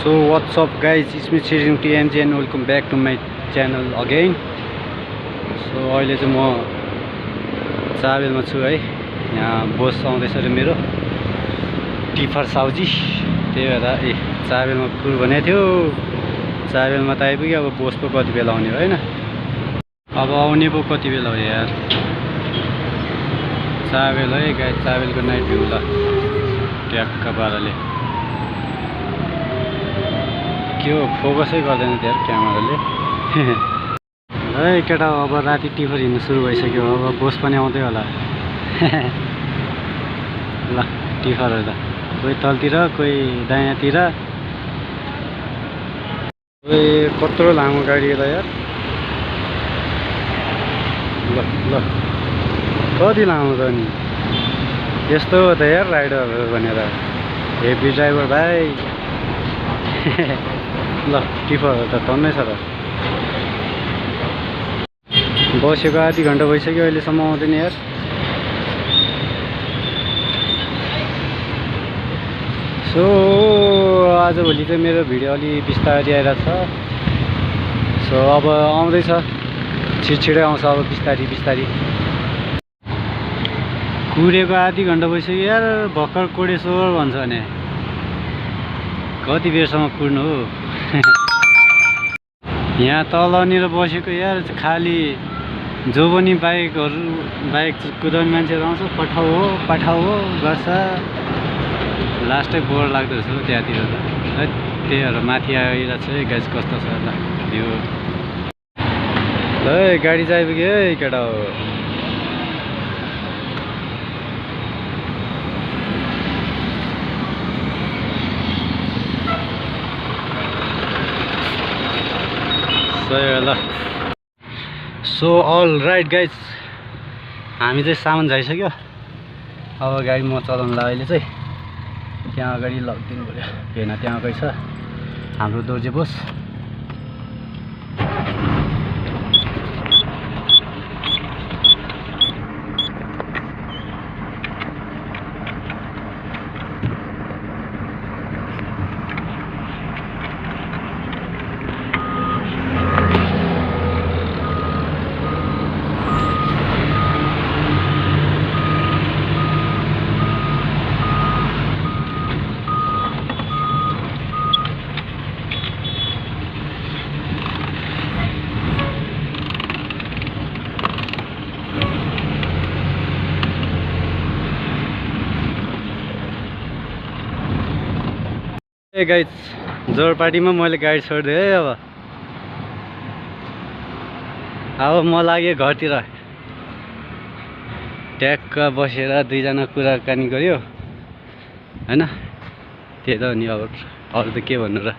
So what's up guys, it's me Chirung TMJ and welcome back to my channel again. So अहिले चाहिँ म चाबेलमा छु है। यहाँ बोस आउँदैछ र मेरो टिफर साउजी, त्यही भएर चाबेलमा कुर भनेको थियो। चाबेलमा त आइपुग्यो, अब बोस पो कति बेला आउने हो हैन। अब आउने पो कति बेला हो यार। चाबेल है गाइस, चाबेलको नाइट भ्यू ल ट्याक्क पाराले के हो, फोकसै गर्दैन यार क्यामेराले। है केटा, अब राति टिफर हिँड्नु सुरु भइसक्यो। अब बोस पनि आउँदै होला। ल टिफरहरू त कोही तलतिर कोही दायाँतिर। कत्रो लामो गाडी त यार। ल ल कति लामो त नि, यस्तो हो त यार राइडरहरू भनेर। हेभी ड्राइभर भाइ। ल टिफरहरू त टन्नै छ त। बसेको आधी घन्टा भइसक्यो, अहिलेसम्म आउँदैन यार। सो आजभोलि चाहिँ मेरो भिडियो अलि बिस्तारै आइरहेको छ। सो अब आउँदैछ, छिटछिटै आउँछ अब बिस्तारी बिस्तारी। कुरेको आधी घन्टा भइसक्यो यार। भर्खर कोडेश्वर भन्छ भने कति बेरसम्म कुर्नु हो। यहाँ तलनिर बसेको यार, खालि जो पनि बाइक कुदाउने मान्छेहरू आउँछ, पठाउ हो गर्छ। लास्टै बोर लाग्दो रहेछ हो त्यहाँतिर त। त्यही भएर माथि आइरहेको छ है गाइस, कस्तो छ ल भ्यू। ल गाडी चाहिँ आइपुग्यो है केटा हो। ल सो अल राइट गाइज, हामी चाहिँ सामान झाइसक्यो। अब गाडी म चलाउनुलाई अहिले चाहिँ त्यहाँ अगाडि लगिदिनु पऱ्यो। हेर्न त्यहाँ अगाडि छ हाम्रो दोर्जे बोस। ए गाइज, जोरपाटीमा मैले गाडी छोडिदिएँ है। अब म लागेँ घरतिर। ट्याक्क बसेर दुईजना कुराकानी गऱ्यो हैन। त्यही त नि, अब अरू त के भन्नु र।